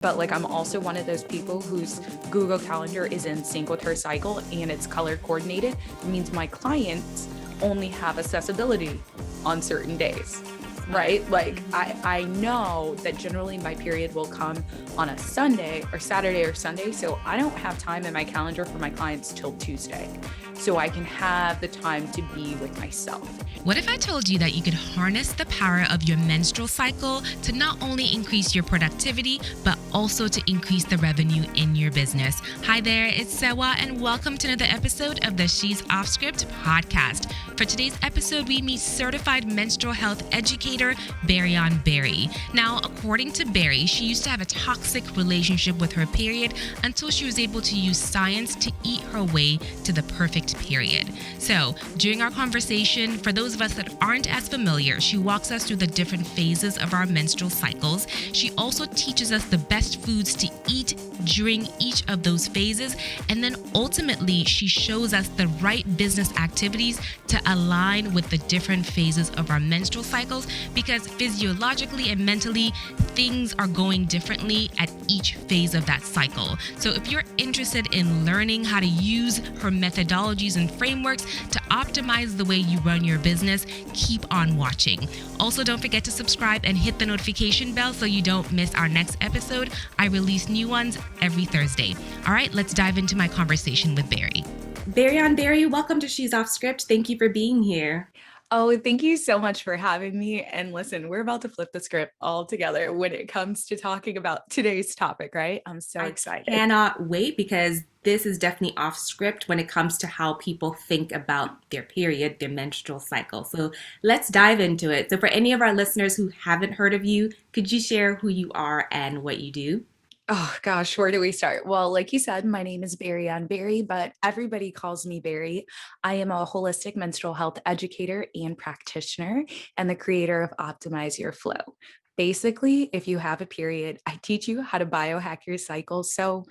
But like, I'm also one of those people whose Google Calendar is in sync with her cycle and it's color coordinated. It means my clients only have accessibility on certain days, right? Like I know that generally my period will come on a Sunday or Saturday or Sunday. So I don't have time in my calendar for my clients till Tuesday. So I can have the time to be with myself. What if I told you that you could harness the power of your menstrual cycle to not only increase your productivity, but also to increase the revenue in your business? Hi there, it's Sewa, and welcome to another episode of the She's Off Script podcast. For today's episode, we meet certified menstrual health educator, Berrion Berry. Now, according to Berri, she used to have a toxic relationship with her period until she was able to use science to eat her way to the perfect period. So, during our conversation, for those of us that aren't as familiar, she walks us through the different phases of our menstrual cycles. She also teaches us the best foods to eat during each of those phases. And then ultimately, she shows us the right business activities to align with the different phases of our menstrual cycles, because physiologically and mentally, things are going differently at each phase of that cycle. So if you're interested in learning how to use her methodologies and frameworks to optimize the way you run your business, keep on watching. Also, don't forget to subscribe and hit the notification bell so you don't miss our next episode. I release new ones every Thursday. All right, let's dive into my conversation with Berri. Berrion Berry, welcome to She's Off Script. Thank you for being here. Oh, thank you so much for having me. And listen, we're about to flip the script all together when it comes to talking about today's topic, right? I'm so excited. I cannot wait, because this is definitely off script when it comes to how people think about their period, their menstrual cycle. So let's dive into it. So for any of our listeners who haven't heard of you, could you share who you are and what you do? Oh gosh, where do we start? Well, like you said, my name is Berrion Berry, but everybody calls me Berri. I am a holistic menstrual health educator and practitioner and the creator of Optimize Your Flow. Basically, if you have a period, I teach you how to biohack your cycle so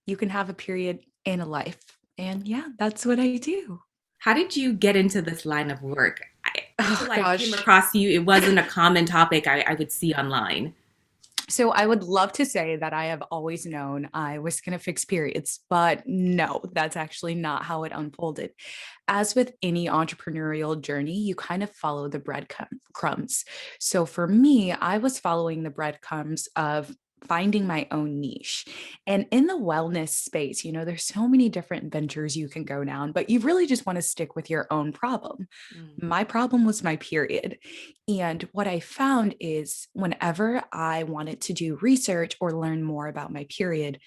you can have a period and a life. And yeah, that's what I do. How did you get into this line of work? Until I Gosh. came across you, it wasn't a common topic I would see online. So I would love to say that I have always known I was going to fix periods, but no, that's actually not how it unfolded. As with any entrepreneurial journey, you kind of follow the breadcrumbs. So for me, I was following the breadcrumbs of finding my own niche. And in the wellness space, there's so many different ventures you can go down, but you really just want to stick with your own problem. My problem was my period. And what I found is whenever I wanted to do research or learn more about my period,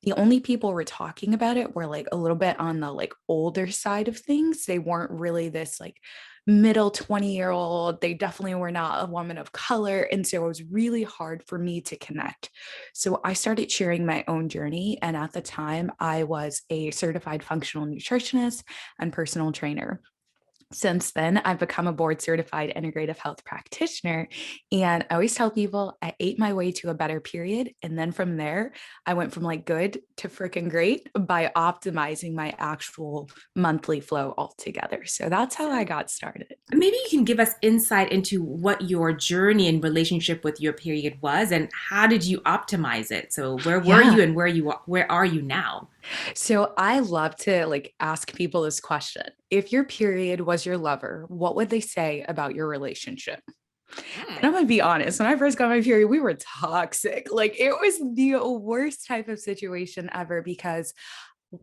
the only people were talking about it were like a little bit on the like older side of things. They weren't really this like middle 20-year-old. They definitely were not a woman of color. And so it was really hard for me to connect. So I started sharing my own journey. And at the time, I was a certified functional nutritionist and personal trainer. Since then, I've become a board certified integrative health practitioner. And I always tell people I ate my way to a better period. And then from there, I went from like good to freaking great by optimizing my actual monthly flow altogether. So that's how I got started. Maybe you can give us insight into what your journey and relationship with your period was, and how did you optimize it? So where were you, and where are you now? So I love to like ask people this question. If your period was your lover, what would they say about your relationship? And I'm gonna be honest, when I first got my period, we were toxic. Like it was the worst type of situation ever because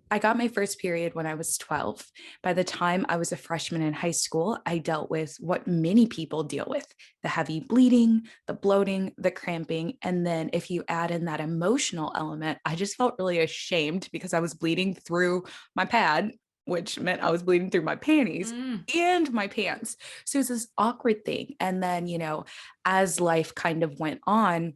I got my first period when I was 12. By the time I was a freshman in high school, I dealt with what many people deal with: the heavy bleeding, the bloating, the cramping. And then if you add in that emotional element, I just felt really ashamed because I was bleeding through my pad, which meant I was bleeding through my panties and my pants. So it's this awkward thing. And then, as life kind of went on,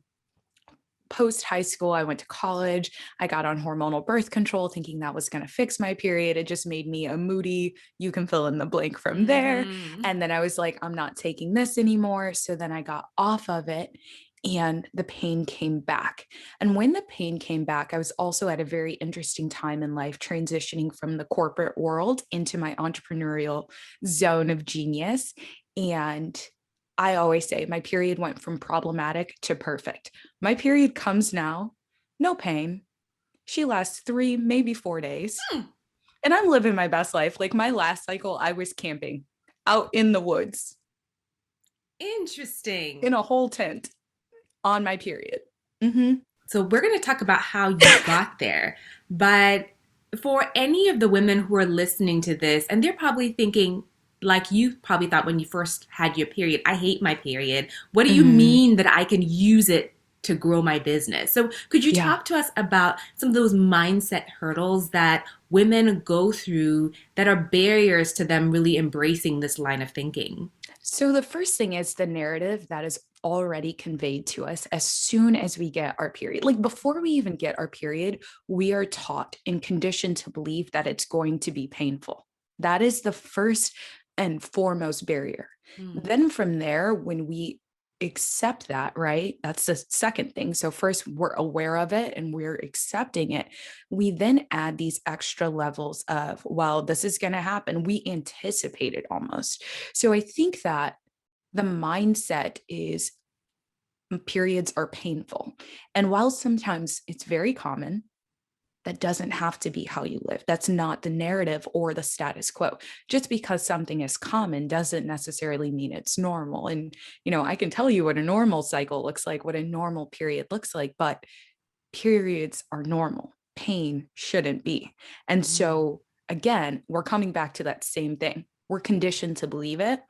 post high school, I went to college. I got on hormonal birth control, thinking that was going to fix my period. It just made me a moody, you can fill in the blank from there. And then I was like, I'm not taking this anymore. So then I got off of it and the pain came back. And when the pain came back, I was also at a very interesting time in life, transitioning from the corporate world into my entrepreneurial zone of genius. And I always say my period went from problematic to perfect. My period comes now no pain. She lasts 3, maybe 4 days. Hmm, And I'm living my best life. Like my last cycle, I was camping out in the woods interesting. in a whole tent on my period. Mm-hmm. So we're going to talk about how you got there. But for any of the women who are listening to this, and they're probably thinking, like you probably thought when you first had your period, I hate my period. What do you Mm-hmm. mean that I can use it to grow my business? So could you Yeah. talk to us about some of those mindset hurdles that women go through that are barriers to them really embracing this line of thinking? So the first thing is the narrative that is already conveyed to us as soon as we get our period. Like before we even get our period, we are taught and conditioned to believe that it's going to be painful. That is the first and foremost barrier. Mm, Then from there, when we accept that, right? That's the second thing. So first we're aware of it and we're accepting it. We then add these extra levels of, well, this is going to happen. We anticipate it almost. So I think that the mindset is periods are painful. And while sometimes it's very common, that doesn't have to be how you live. That's not the narrative or the status quo. Just because something is common doesn't necessarily mean it's normal. And, I can tell you what a normal cycle looks like, what a normal period looks like, but periods are normal. Pain shouldn't be. And mm, so, again, we're coming back to that same thing. We're conditioned to believe it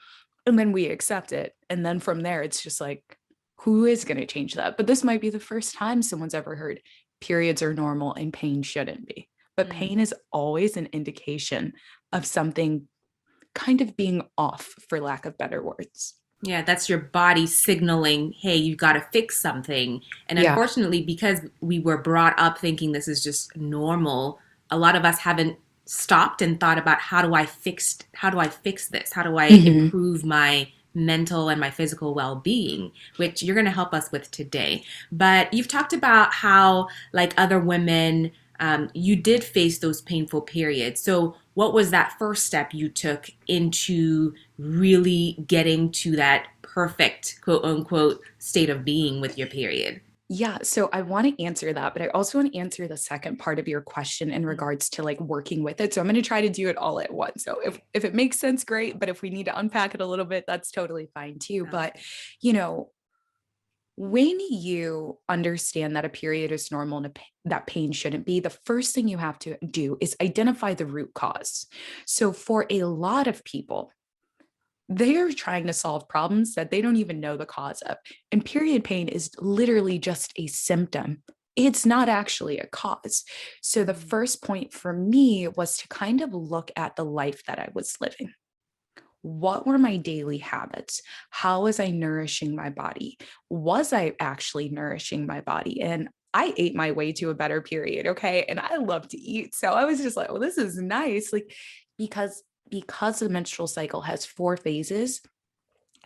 and then we accept it. And then from there, it's just like, who is going to change that? But this might be the first time someone's ever heard periods are normal and pain shouldn't be. But mm. pain is always an indication of something kind of being off, for lack of better words. Yeah, that's your body signaling, hey, you've got to fix something. And Yeah. unfortunately, because we were brought up thinking this is just normal, a lot of us haven't stopped and thought about how do I fix this? How do I Mm-hmm. improve my mental and my physical well-being, which you're going to help us with today. But you've talked about how, like other women, you did face those painful periods. So, what was that first step you took into really getting to that perfect, quote unquote, state of being with your period? Yeah, so I want to answer that, but I also want to answer the second part of your question in Mm, regards to like working with it. So I'm going to try to do it all at once. So if it makes sense, great. But if we need to unpack it a little bit, that's totally fine too. sounds But good. you know, when you understand that a period is normal and that pain shouldn't be, the first thing you have to do is identify the root cause. So for a lot of people, they're trying to solve problems that they don't even know the cause of. And period pain is literally just a symptom. It's not actually a cause. So the Mm, first point for me was to kind of look at the life that I was living. What were my daily habits? How was I nourishing my body? Was I actually nourishing my body? And I ate my way to a better period, okay? And I love to eat. So I was just like, well, this is nice. Like because the menstrual cycle has 4 phases,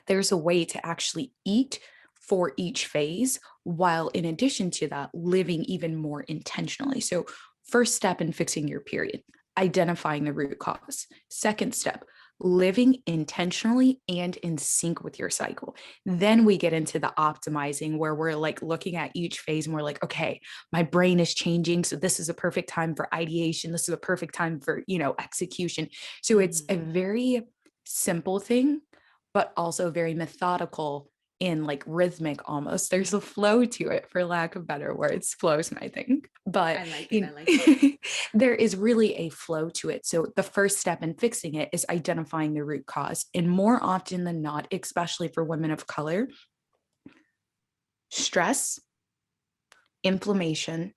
there's a way to actually eat for each phase while in addition to that living even more intentionally. So first step in fixing your period, identifying the root cause. Second step, living intentionally and in sync with your cycle. Then we get into the optimizing where we're like looking at each phase and we're like, okay, my brain is changing. So this is a perfect time for ideation. This is a perfect time for, execution. So it's mm. a very simple thing, but also very methodical in like rhythmic almost. There's a flow to it, for lack of better words. Flow's my thing. But I like it. I in, like it. there is really a flow to it. So the first step in fixing it is identifying the root cause. And more often than not, especially for women of color, stress, inflammation,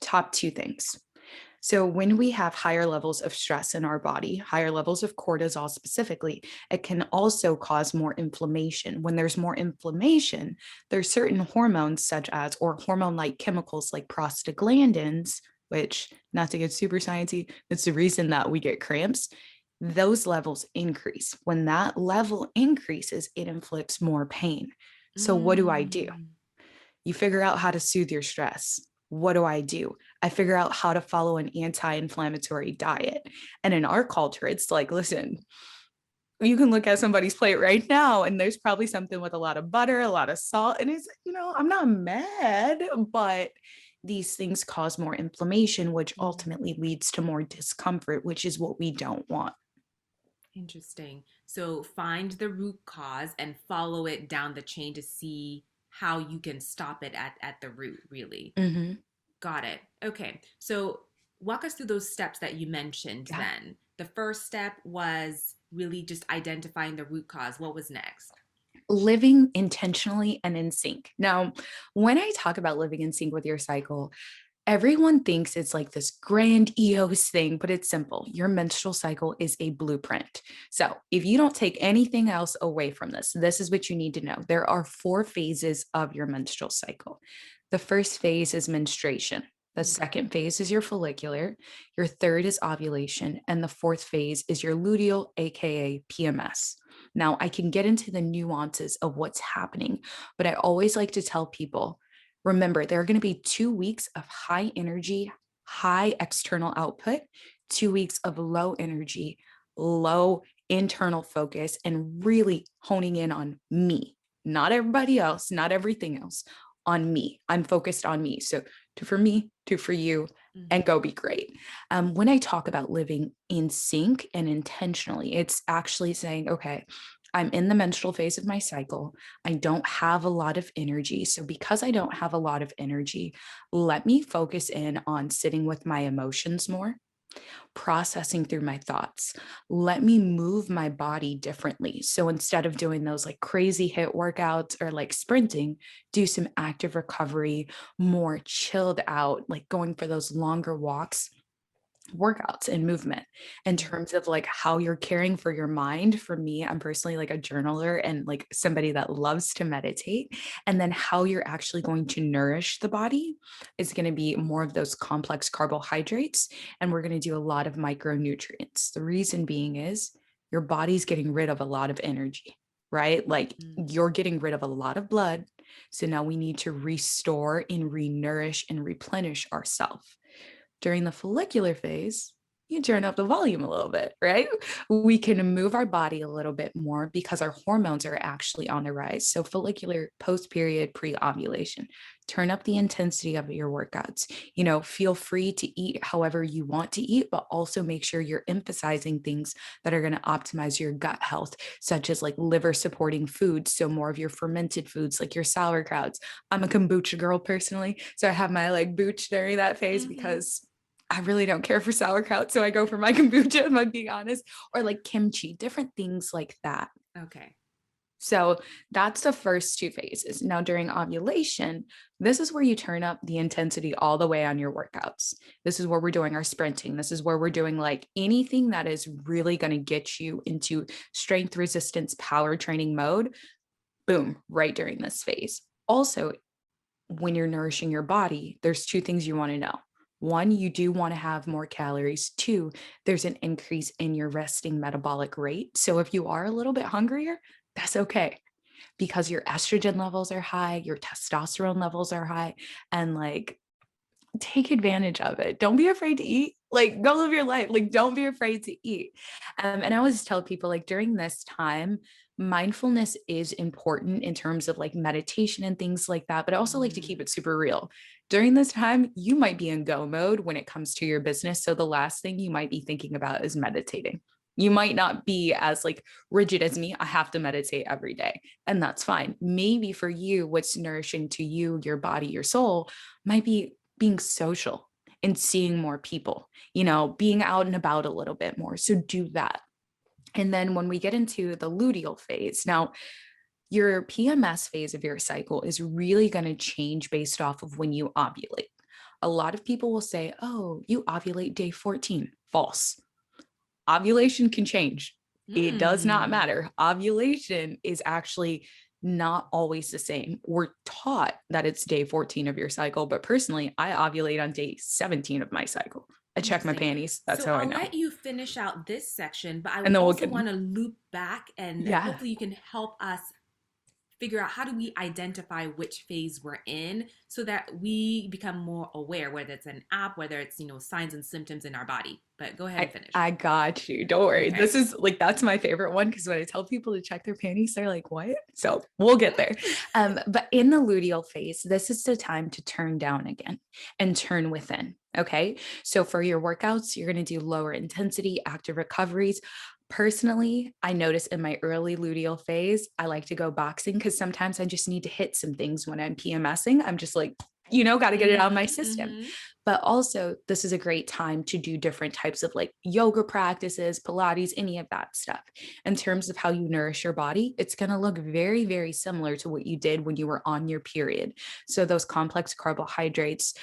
top 2 things. So, when we have higher levels of stress in our body, higher levels of cortisol specifically, it can also cause more inflammation. When there's more inflammation, there's certain hormones, such as, or hormone like chemicals like prostaglandins, which, not to get super sciencey, it's the reason that we get cramps. Those levels increase. When that level increases, it inflicts more pain. So, what do I do? Mm. You figure out how to soothe your stress. What do? I figure out how to follow an anti inflammatory diet. And in our culture, it's like, listen, you can look at somebody's plate right now, and there's probably something with a lot of butter, a lot of salt. And it's, I'm not mad, but these things cause more inflammation, which Mhm. ultimately leads to more discomfort, which is what we don't want. Interesting. So find the root cause and follow it down the chain to see how you can stop it at the root, really. Hmm. Got it. Okay. So walk us through those steps that you mentioned Yeah. then. The first step was really just identifying the root cause. What was next? Living intentionally and in sync. Now, when I talk about living in sync with your cycle, everyone thinks it's like this grandiose thing, but it's simple. Your menstrual cycle is a blueprint. So, if you don't take anything else away from this, this is what you need to know. There are 4 phases of your menstrual cycle. The first phase is menstruation. The Okay. second phase is your follicular. Your third is ovulation. And the fourth phase is your luteal, AKA PMS. Now, I can get into the nuances of what's happening, but I always like to tell people, remember, there are going to be 2 weeks of high energy, high external output, 2 weeks of low energy, low internal focus, and really honing in on me, not everybody else, not everything else, on me. I'm focused on me. So, two for me, two for you, and Mm-hmm. go be great. When I talk about living in sync and intentionally, it's actually saying, okay, I'm in the menstrual phase of my cycle. I don't have a lot of energy. So, because I don't have a lot of energy, let me focus in on sitting with my emotions more, processing through my thoughts. Let me move my body differently. So, instead of doing those like crazy hit workouts or like sprinting, do some active recovery, more chilled out, like going for those longer walks, workouts and movement. In Mm-hmm. terms of like how you're caring for your mind, for me, I'm personally like a journaler and like somebody that loves to meditate. And then how you're actually going to nourish the body is going to be more of those complex carbohydrates, and we're going to do a lot of micronutrients. The reason being is your body's getting rid of a lot of energy, right? Like you're getting rid of a lot of blood, so now we need to restore and re-nourish and replenish ourselves. During the follicular phase, you turn up the volume a little bit, right? We can move our body a little bit more because our hormones are actually on the rise. So, follicular, post period, pre ovulation, turn up the intensity of your workouts. Feel free to eat however you want to eat, but also make sure you're emphasizing things that are going to optimize your gut health, such as like liver supporting foods. So, more of your fermented foods, like your sauerkrauts. I'm a kombucha girl personally. So, I have my like booch during that phase Mm-hmm. because I really don't care for sauerkraut, so I go for my kombucha, if I'm being honest, or like kimchi, different things like that. Okay. So that's the first 2 phases. Now, during ovulation, this is where you turn up the intensity all the way on your workouts. This is where we're doing our sprinting. This is where we're doing like anything that is really going to get you into strength resistance power training mode. Boom, right during this phase. Also, when you're nourishing your body, there's 2 things you want to know. One, you do want to have more calories. Two, there's an increase in your resting metabolic rate. So if you are a little bit hungrier, that's okay because your estrogen levels are high, your testosterone levels are high, and like take advantage of it. Don't be afraid to eat. Like, go live your life. Like, don't be afraid to eat. And I always tell people, like, during this time, mindfulness is important in terms of like meditation and things like that. But I also like to keep Mm. it super real. During this time, you might be in go mode when it comes to your business. So the last thing you might be thinking about is meditating. You might not be as like rigid as me. I have to meditate every day, and that's fine. Maybe for you, what's nourishing to you, your body, your soul, might be being social and seeing more people, being out and about a little bit more. So do that. And then when we get into the luteal phase, now your PMS phase of your cycle is really going to change based off of when you ovulate. A lot of people will say, oh, you ovulate day 14. False. Ovulation can change. It does not Mm. matter. Ovulation is actually not always the same. We're taught that it's day 14 of your cycle, but personally, I ovulate on day 17 of my cycle. I check my Interesting. panties. That's So how I I'll know. let you finish out this section, but I And then we'll also get, want to loop back and yeah. hopefully you can help us figure out how do we identify which phase we're in so that we become more aware, whether it's an app, whether it's, signs and symptoms in our body. But go ahead and finish. I got you. Don't worry. Okay. This is like, that's my favorite one because when I tell people to check their panties, they're like, what? So we'll get there. But in the luteal phase, this is the time to turn down again and turn within. Okay. So for your workouts, you're going to do lower intensity, active recoveries. Personally, I notice in my early luteal phase, I like to go boxing because sometimes I just need to hit some things when I'm PMSing. I'm just like, got to get it out of my system. But also, this is a great time to do different types of like yoga practices, Pilates, any of that stuff. In terms of how you nourish your body, it's going to look very, very similar to what you did when you were on your period. So those complex carbohydrates,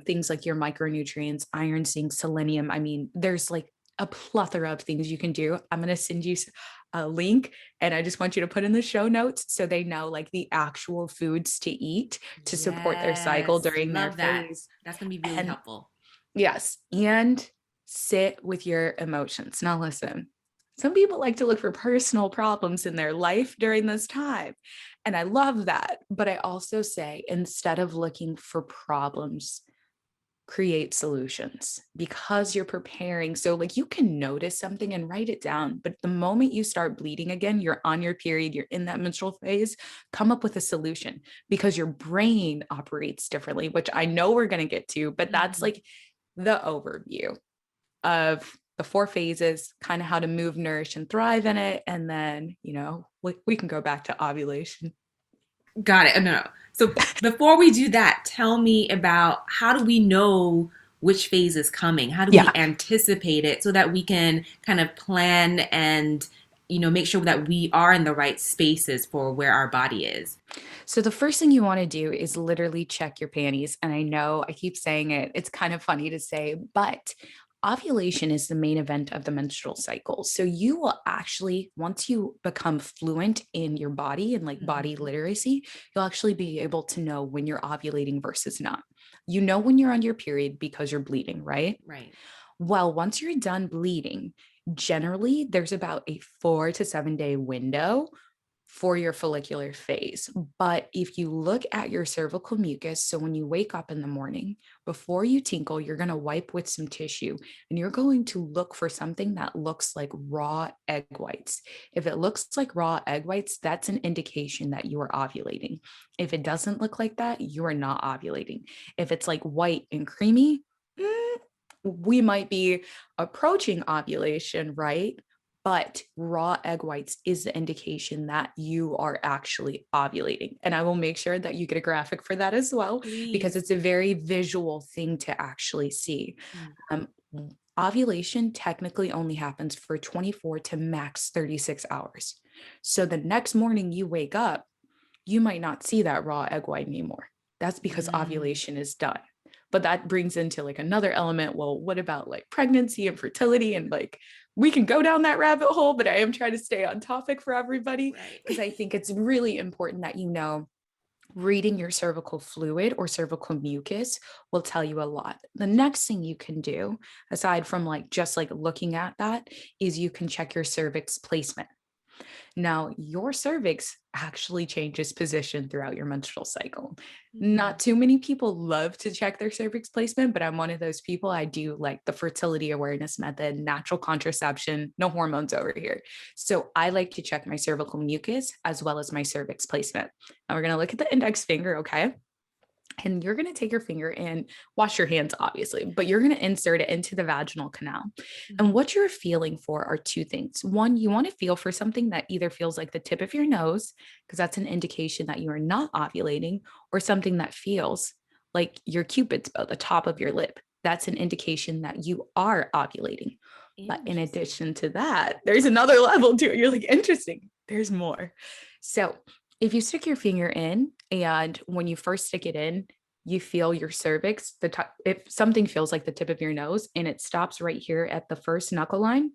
things like your micronutrients, iron, zinc, selenium. I mean, there's like a plethora of things you can do. I'm going to send you a link and I just want you to put in the show notes so they know like the actual foods to eat to support their cycle during their phase. That's going to be really helpful. Yes. And sit with your emotions. Now, listen, some people like to look for personal problems in their life during this time. And I love that. But I also say, instead of looking for problems, create solutions because you're preparing. So like you can notice something and write it down, but the moment you start bleeding again, you're on your period, you're in that menstrual phase, come up with a solution because your brain operates differently, which I know we're going to get to, but that's like the overview of the 4 phases, kind of how to move, nourish, and thrive in it. And then, we can go back to ovulation. Got it. No. So before we do that, tell me about how do we know which phase is coming? How do we anticipate it so that we can kind of plan and, make sure that we are in the right spaces for where our body is? So the first thing you want to do is literally check your panties. And I know I keep saying it, it's kind of funny to say, but ovulation is the main event of the menstrual cycle. So you will actually, once you become fluent in your body and like body literacy, you'll actually be able to know when you're ovulating versus not. You know when you're on your period because you're bleeding, right? Right. Well, once you're done bleeding, generally there's about a 4 to 7 day window for your follicular phase. But if you look at your cervical mucus, so when you wake up in the morning, before you tinkle, you're going to wipe with some tissue and you're going to look for something that looks like raw egg whites. If it looks like raw egg whites, that's an indication that you are ovulating. If it doesn't look like that, you are not ovulating. If it's like white and creamy, we might be approaching ovulation, right? But raw egg whites is the indication that you are actually ovulating. And I will make sure that you get a graphic for that as well, because it's a very visual thing to actually see. Ovulation technically only happens for 24 to max 36 hours. So the next morning you wake up, you might not see that raw egg white anymore. That's because ovulation is done. But that brings into like another element. Well, what about like pregnancy and fertility? And like, we can go down that rabbit hole, but I am trying to stay on topic for everybody because I think it's really important that, reading your cervical fluid or cervical mucus will tell you a lot. The next thing you can do, aside from like just like looking at that, is you can check your cervix placement. Now, your cervix actually changes position throughout your menstrual cycle. Not too many people love to check their cervix placement, but I'm one of those people. I do like the fertility awareness method, natural contraception, no hormones over here. So I like to check my cervical mucus as well as my cervix placement. Now we're going to look at the index finger, okay? And you're going to take your finger and wash your hands, obviously, but you're going to insert it into the vaginal canal. And what you're feeling for are 2 things. One, you want to feel for something that either feels like the tip of your nose, because that's an indication that you are not ovulating, or something that feels like your cupid's bow, the top of your lip. That's an indication that you are ovulating. But in addition to that, there's another level to it. You're like, interesting. There's more. So if you stick your finger in and when you first stick it in, you feel your cervix, if something feels like the tip of your nose and it stops right here at the first knuckle line,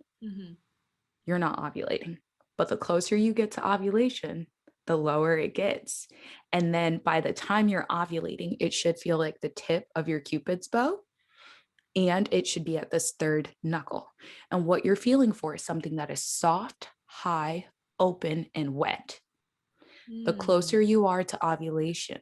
you're not ovulating. But the closer you get to ovulation, the lower it gets. And then by the time you're ovulating, it should feel like the tip of your cupid's bow. And it should be at this third knuckle. And what you're feeling for is something that is soft, high, open, and wet. The Mm. closer you are to ovulation,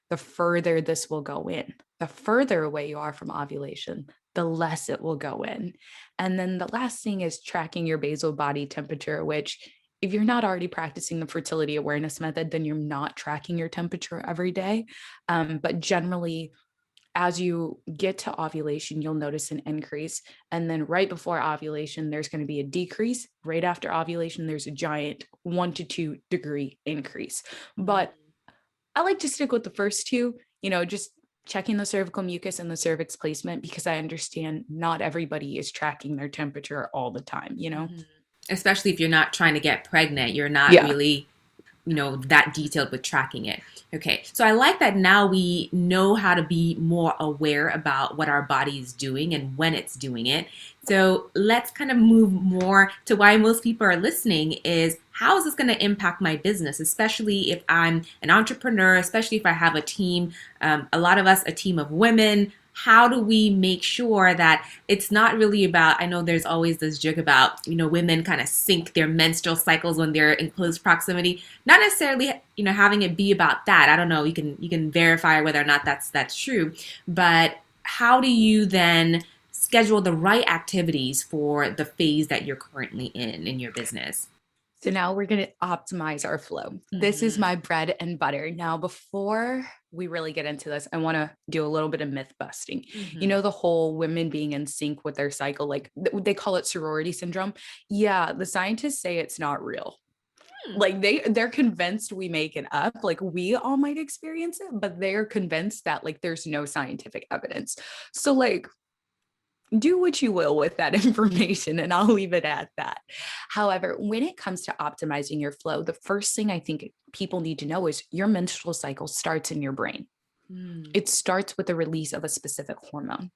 the further this will go in. The further away you are from ovulation, the less it will go in. And then the last thing is tracking your basal body temperature, which if you're not already practicing the fertility awareness method, then you're not tracking your temperature every day. But generally, as you get to ovulation, you'll notice an increase. And then right before ovulation, there's going to be a decrease. Right after ovulation, there's a giant 1 to 2 degree increase. But Mm. I like to stick with the first two, just checking the cervical mucus and the cervix placement because I understand not everybody is tracking their temperature all the time. Mhm. Especially if you're not trying to get pregnant, you're not Yeah. really, that detailed with tracking it. Okay, so I like that now we know how to be more aware about what our body is doing and when it's doing it. So let's kind of move more to why most people are listening is how is this going to impact my business, especially if I'm an entrepreneur, especially if I have a team, a lot of us, a team of women. How do we make sure that it's not really about, I know there's always this joke about, women kind of sync their menstrual cycles when they're in close proximity. Not necessarily, having it be about that. I don't know. You can verify whether or not that's true. But how do you then schedule the right activities for the phase that you're currently in your business? So now we're going to optimize our flow. This is Mm-hmm. my bread and butter. Now, before we really get into this, I want to do a little bit of myth busting. Mm-hmm. The whole women being in sync with their cycle, like they call it sorority syndrome. Yeah, the scientists say it's not real. Like they're convinced we make it up, like we all might experience it, but they're convinced that like there's no scientific evidence. So like do what you will with that information, and I'll leave it at that. However, when it comes to optimizing your flow, the first thing I think people need to know is your menstrual cycle starts in your brain. Mm-hmm. It starts with the release of a specific hormone.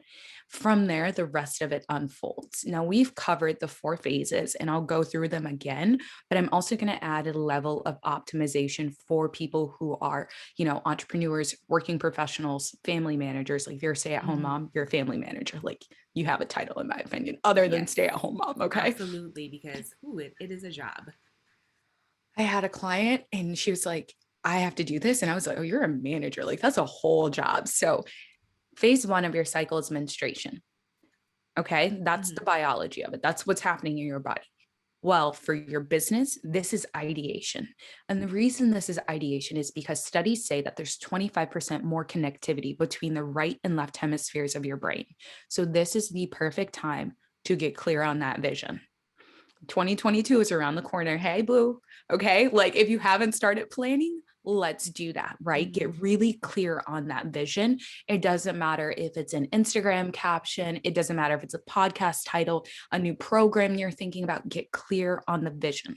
From there, the rest of it unfolds. Now, we've covered the 4 phases, and I'll go through them again, but I'm also going to add a level of optimization for people who are, entrepreneurs, working professionals, family managers. Like if you're a stay at home Mm-hmm. mom, you're a family manager. Like you have a title, in my opinion, other than Yes, stay at home mom. Okay. absolutely, because it is a job. I had a client and she was like, I have to do this. And I was like, oh, you're a manager. Like that's a whole job. So, phase one of your cycle is menstruation. Okay. That's Mm-hmm. the biology of it. That's what's happening in your body. Well, for your business, this is ideation. And the reason this is ideation is because studies say that there's 25% more connectivity between the right and left hemispheres of your brain. So, this is the perfect time to get clear on that vision. 2022 is around the corner. Hey, boo. Okay. Like if you haven't started planning, let's do that, right? Mm-hmm. Get really clear on that vision. It doesn't matter if it's an Instagram caption, it doesn't matter if it's a podcast title, a new program you're thinking about. Get clear on the vision.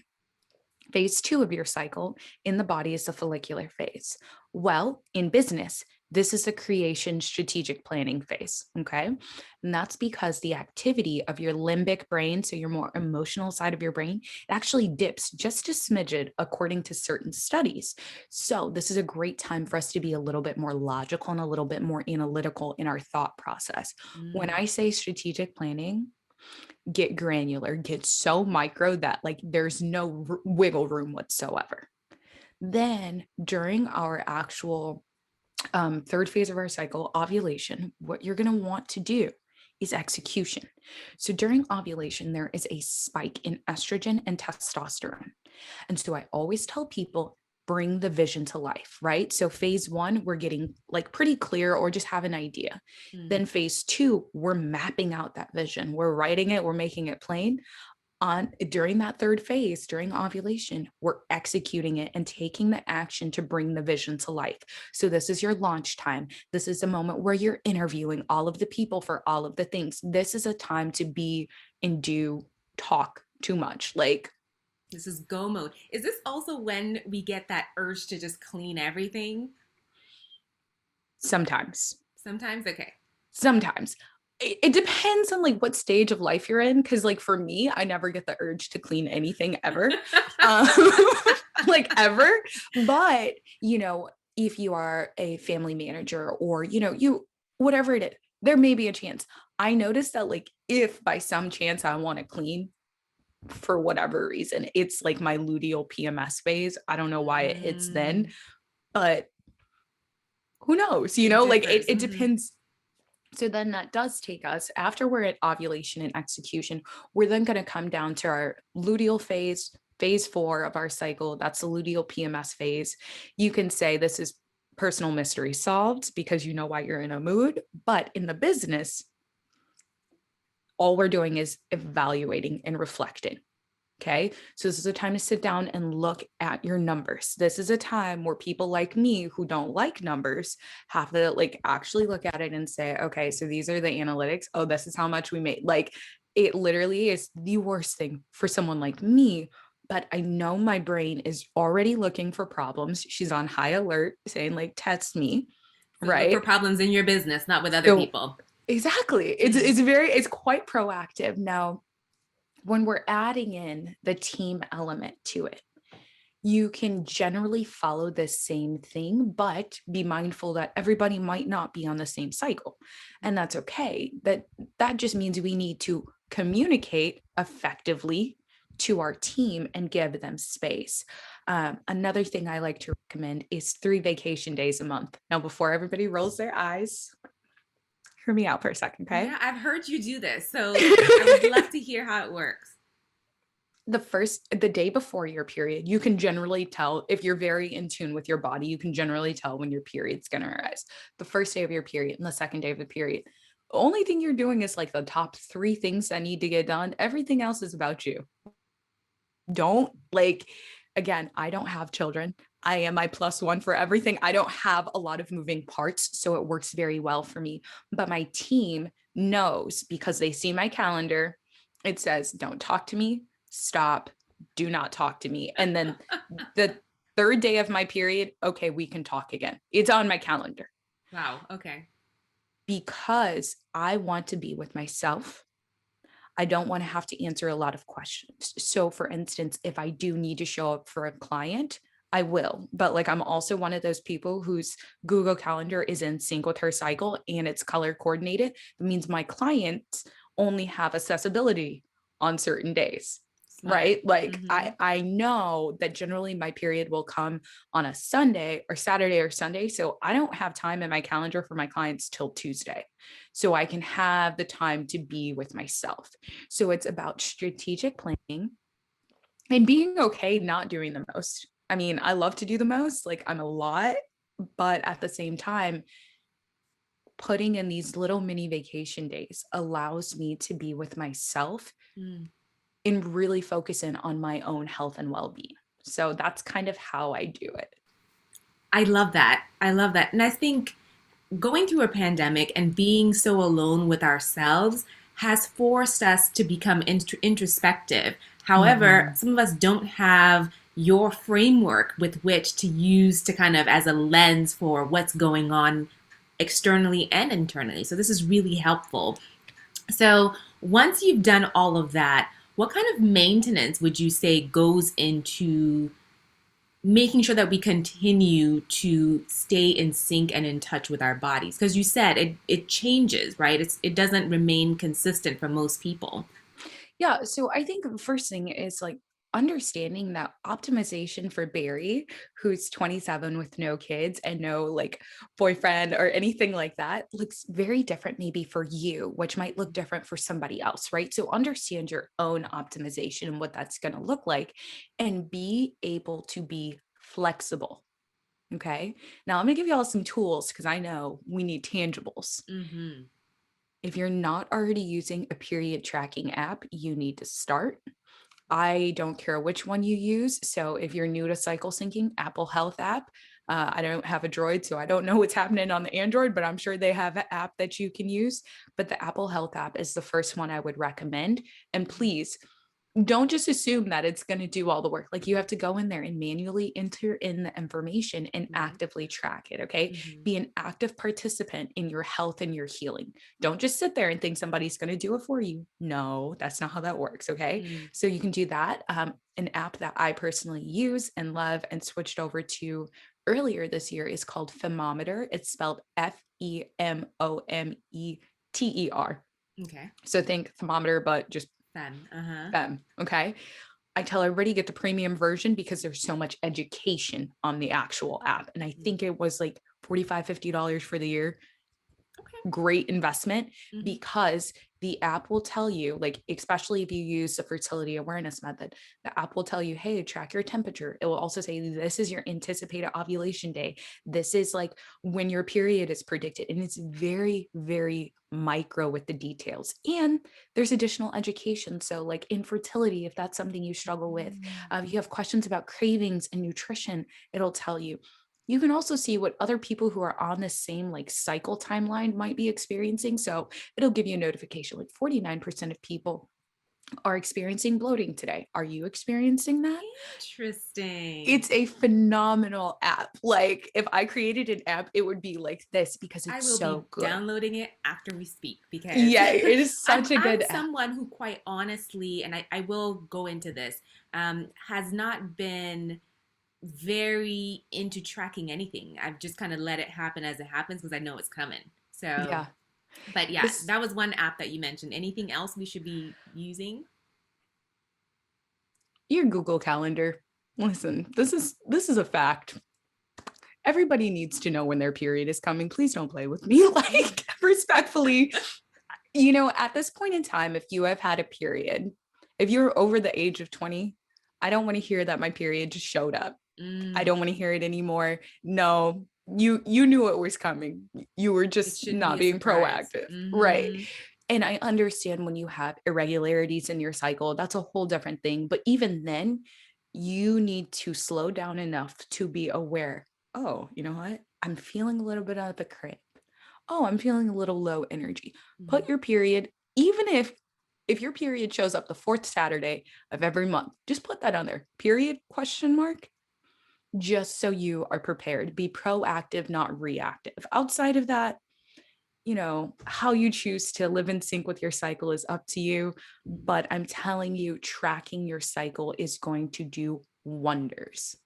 Phase two of your cycle in the body is the follicular phase. Well, in business, this is the creation strategic planning phase. Okay. And that's because the activity of your limbic brain, so your more emotional side of your brain, it actually dips just a smidgen according to certain studies. So, this is a great time for us to be a little bit more logical and a little bit more analytical in our thought process. When Mm-hmm. I say strategic planning, get granular, get so micro that like there's no wiggle room whatsoever. Then during our actual third phase of our cycle, ovulation, what you're going to want to do is execution. So during ovulation, there is a spike in estrogen and testosterone. And so I always tell people, bring the vision to life, right? So phase one, we're getting like pretty clear or just have an idea. Then phase two, we're mapping out that vision. We're writing it, we're making it plain. On during that third phase, during ovulation, we're executing it and taking the action to bring the vision to life. So this is your launch time. This is a moment where you're interviewing all of the people for all of the things. This is a time to be and do talk too much. Like This is go mode. Is this also when we get that urge to just clean everything? sometimes. Sometimes? Okay. Sometimes it depends on like what stage of life you're in, because like for me, I never get the urge to clean anything ever. um, like ever. But if you are a family manager or you whatever it is, there may be a chance. I noticed that like if by some chance I want to clean, for whatever reason. It's like my luteal PMS phase. I don't know why it hits then, Mm, but who knows? it Like differs. it depends. So then that does take us, after we're at ovulation and execution, we're then going to come down to our luteal phase, phase 4 of our cycle. That's the luteal PMS phase. You can say this is personal mystery solved because you know why you're in a mood. But in the business, all we're doing is evaluating and reflecting. Okay. So this is a time to sit down and look at your numbers. This is a time where people like me who don't like numbers have to like actually look at it and say, okay, so these are the analytics. Oh, this is how much we made. Like it literally is the worst thing for someone like me. But I know my brain is already looking for problems. She's on high alert saying, like, test me. So look for Right. problems in your business, not with other So people. exactly. Mm. It's quite proactive. Now, when we're adding in the team element to it, you can generally follow the same thing, but be mindful that everybody might not be on the same cycle. And that's okay. That just means we need to communicate effectively to our team and give them space. Another thing I like to recommend is 3 vacation days a month. Now, before everybody rolls their eyes, hear me out for a second, okay? Yeah, I've heard you do this. So I would love to hear how it works. The day before your period, you can generally tell if you're very in tune with your body, you can generally tell when your period's going to arise. The first day of your period and the second day of the period, the only thing you're doing is like the top 3 things that need to get done. Everything else is about you. Don't like, again, I don't have children. I am my plus one for everything. I don't have a lot of moving parts, so it works very well for me. But my team knows because they see my calendar. It says, don't talk to me, stop, do not talk to me. And then the third day of my period, okay, we can talk again. It's on my calendar Wow. Okay. because I want to be with myself. I don't want to have to answer a lot of questions. So, for instance, if I do need to show up for a client, I will. But like, I'm also one of those people whose Google Calendar is in sync with her cycle and it's color coordinated. It means my clients only have accessibility on certain days. Smart. Right. Like Mm-hmm. I know that generally my period will come on a Sunday or Saturday or Sunday. So I don't have time in my calendar for my clients till Tuesday. So I can have the time to be with myself. So it's about strategic planning and being okay not doing the most. I mean, I love to do the most, like I'm a lot, but at the same time, putting in these little mini vacation days allows me to be with myself Mm. and really focus in on my own health and well-being. So that's kind of how I do it. I love that. I love that. And I think going through a pandemic and being so alone with ourselves has forced us to become introspective. However, Mhm. some of us don't have your framework with which to use to kind of as a lens for what's going on externally and internally. So this is really helpful. So once you've done all of that, what kind of maintenance would you say goes into making sure that we continue to stay in sync and in touch with our bodies? Because you said it changes, right? It doesn't remain consistent for most people. Yeah. So I think the first thing is like understanding that optimization for Berri, who's 27 with no kids and no like boyfriend or anything like that, looks very different maybe for you, which might look different for somebody else, right? So understand your own optimization and what that's going to look like and be able to be flexible. Okay. Now I'm going to give you all some tools because I know we need tangibles. Mm-hmm. If you're not already using a period tracking app, you need to start. I don't care which one you use. So if you're new to cycle syncing, Apple Health app. I don't have a Droid, so I don't know what's happening on the Android, but I'm sure they have an app that you can use. But the Apple Health app is the first one I would recommend. And please don't just assume that it's going to do all the work. Like you have to go in there and manually enter in the information and Right. actively track it. Okay. Mm-hmm. Be an active participant in your health and your healing. Don't just sit there and think somebody's going to do it for you. No, that's not how that works. Okay. Mm. So you can do that. An app that I personally use and love and switched over to earlier this year is called Femometer. It's spelled Femometer. Okay. So think thermometer, but just Femme. Uh-huh. Okay. I tell everybody get the premium version because there's so much education on the actual app. And I think it was like $45, $50 for the year. Okay. Great investment Mm-hmm. because the app will tell you, like, especially if you use the fertility awareness method, the app will tell you, hey, track your temperature. It will also say, this is your anticipated ovulation day. This is like when your period is predicted. And it's very, very micro with the details. And there's additional education. So, like infertility, if that's something you struggle with, if you have questions about cravings and nutrition, it'll tell you. You can also see what other people who are on the same like cycle timeline might be experiencing. So it'll give you a notification like 49% of people are experiencing bloating today. Are you experiencing that? Interesting. It's a phenomenal app. Like if I created an app, it would be like this because I it's will be so good. downloading it after we speak because Yeah, it is I'm such a I'm good app. someone who quite honestly, and I will go into this, has not been very into tracking anything. I've just kind of let it happen as it happens because I know it's coming. So, Yeah. but yeah, This that was one app that you mentioned. Anything else we should be using? your Google Calendar. Listen, this is a fact. Everybody needs to know when their period is coming. Please don't play with me. Like respectfully, at this point in time, if you have had a period, if you're over the age of 20, I don't want to hear that my period just showed up. I Mm, don't want to hear it anymore. No, you knew it was coming. You were it just shouldn't not be a being surprise. proactive. Right. Mm-hmm. And I understand when you have irregularities in your cycle, that's a whole different thing. But even then, you need to slow down enough to be aware. Oh, you know what? I'm feeling a little bit out of the cramp. Oh, I'm feeling a little low energy. Put your period, even if your period shows up the fourth Saturday of every month, just put that on there. Period question mark, just so you are prepared. Be proactive, not reactive. Outside of that, how you choose to live in sync with your cycle is up to you. But I'm telling you, tracking your cycle is going to do wonders.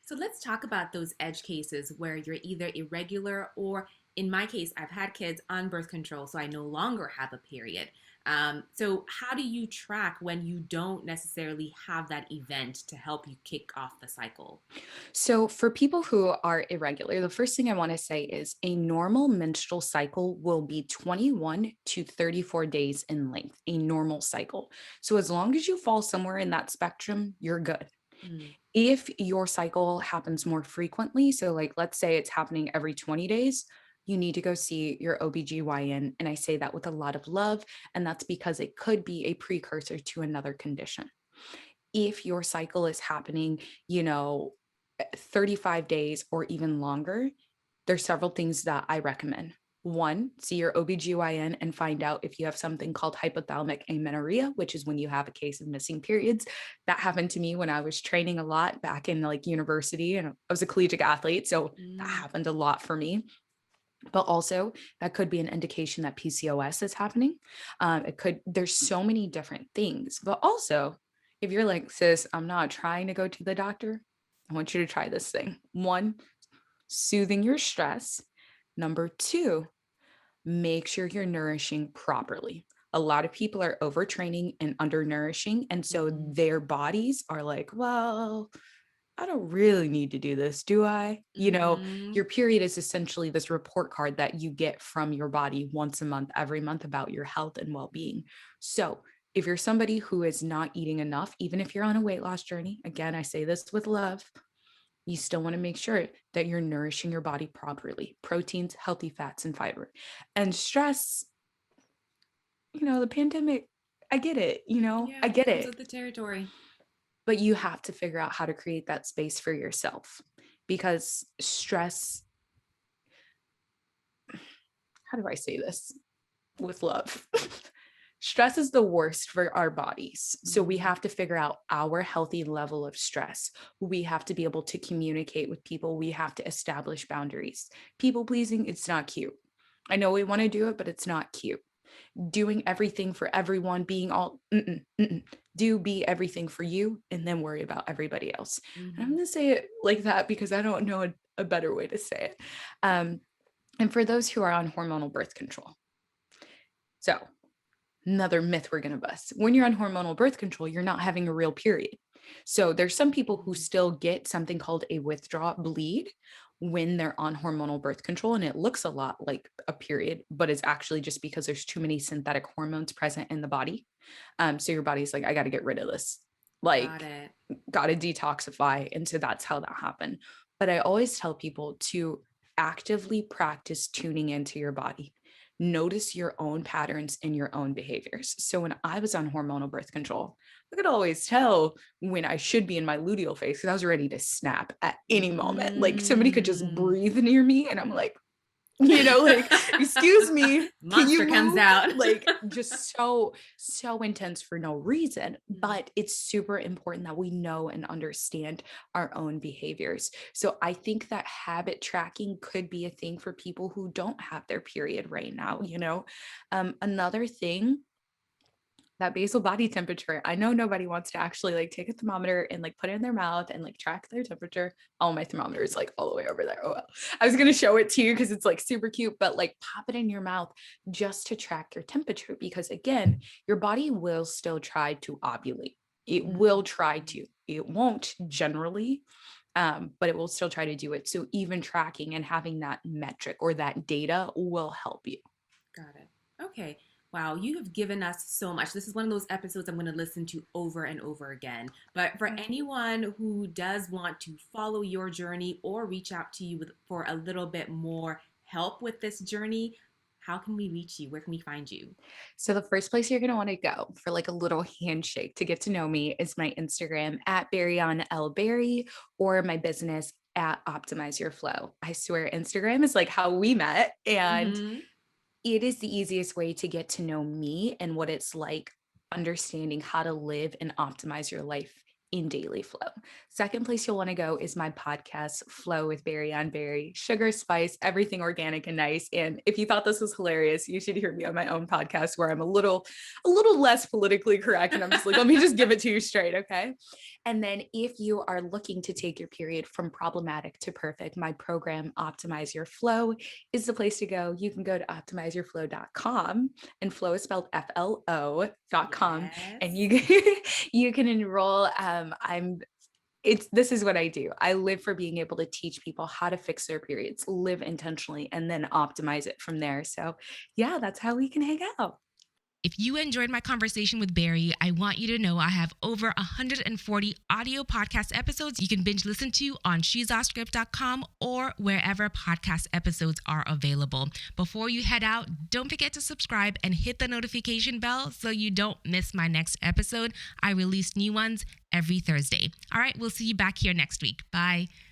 So let's talk about those edge cases where you're either irregular or, in my case, I've had kids on birth control, so I no longer have a period. So, how do you track when you don't necessarily have that event to help you kick off the cycle? So, for people who are irregular, the first thing I want to say is a normal menstrual cycle will be 21 to 34 days in length, a normal cycle. So, as long as you fall somewhere in that spectrum, you're good. Mm, If your cycle happens more frequently, so like let's say it's happening every 20 days, you need to go see your OBGYN. And I say that with a lot of love. And that's because it could be a precursor to another condition. If your cycle is happening, you know, 35 days or even longer, there's several things that I recommend. One, see your OBGYN and find out if you have something called hypothalamic amenorrhea, which is when you have a case of missing periods. That happened to me when I was training a lot back in like university and I was a collegiate athlete. So that mm, happened a lot for me. But also, that could be an indication that PCOS is happening. There's so many different things. But also, if you're like, sis, I'm not trying to go to the doctor, I want you to try this thing. One, soothing your stress. Number two, make sure you're nourishing properly. A lot of people are overtraining and undernourishing. And so mhm, their bodies are like, well, I don't really need to do this, do I? mhm. Your period is essentially this report card that you get from your body once a month, every month about your health and well being. So, if you're somebody who is not eating enough, even if you're on a weight loss journey, again, I say this with love, you still want to make sure that you're nourishing your body properly proteins, healthy fats, and fiber. And stress, the pandemic, I get it, I Yeah, get comes it. with the territory. But you have to figure out how to create that space for yourself because stress, how do I say this with love? Stress is the worst for our bodies. So we Mhm, have to figure out our healthy level of stress. We have to be able to communicate with people. We have to establish boundaries. People pleasing, it's not cute. I know we want to do it, but it's not cute. Doing everything for everyone, being all, do be everything for you and then worry about everybody else. And I'm mhm. going to say it like that because I don't know a better way to say it. And for those who are on hormonal birth control, so Another myth we're going to bust. When you're on hormonal birth control, you're not having a real period. So there's some people who still get something called a withdrawal bleed when they're on hormonal birth control. And it looks a lot like a period, but it's actually just because there's too many synthetic hormones present in the body. So your body's like, I got to get rid of this. Got Like, it. got to detoxify. And so that's how that happened. But I always tell people to actively practice tuning into your body. Notice your own patterns and your own behaviors. So when I was on hormonal birth control, I could always tell when I should be in my luteal phase because I was ready to snap at any moment. Like somebody could just Mm. breathe near me and I'm like, like, excuse me, can you Monster comes move? out. Like, just so intense for no reason. Mm. But it's super important that we know and understand our own behaviors. So I think that habit tracking could be a thing for people who don't have their period right now. Another thing, that basal body temperature. I know nobody wants to actually like take a thermometer and like put it in their mouth and like track their temperature. Oh, my thermometer is like all the way over there. Oh, well. I was going to show it to you because it's like super cute, but like pop it in your mouth just to track your temperature. Because again, your body will still try to ovulate. It will try to, it won't generally, but it will still try to do it. So even tracking and having that metric or that data will help you. Got it. Okay. Wow, you have given us so much. This is one of those episodes I'm going to listen to over and over again. But for anyone who does want to follow your journey or reach out to you for a little bit more help with this journey, how can we reach you? Where can we find you? So the first place you're going to want to go for like a little handshake to get to know me is my Instagram at Berrion Berry or my business at Optimize Your Flow. I swear Instagram is like how we met, and Mm-hmm. it is the easiest way to get to know me and what it's like understanding how to live and optimize your life in daily flow. Second place you'll want to go is my podcast, Flow with Berrion Berry, sugar, spice, everything organic and nice. And if you thought this was hilarious, you should hear me on my own podcast where I'm a little less politically correct. And I'm just like, let me just give it to you straight. Okay. And then if you are looking to take your period from problematic to perfect, my program, Optimize Your Flow, is the place to go. You can go to optimizeyourflow.com, and flow is spelled FLO.com. And Yes. you can enroll. This is what I do. I live for being able to teach people how to fix their periods, live intentionally, and then optimize it from there. So yeah, that's how we can hang out. If you enjoyed my conversation with Berri, I want you to know I have over 140 audio podcast episodes you can binge listen to on she'soffscript.com or wherever podcast episodes are available. Before you head out, don't forget to subscribe and hit the notification bell so you don't miss my next episode. I release new ones every Thursday. All right, we'll see you back here next week. Bye.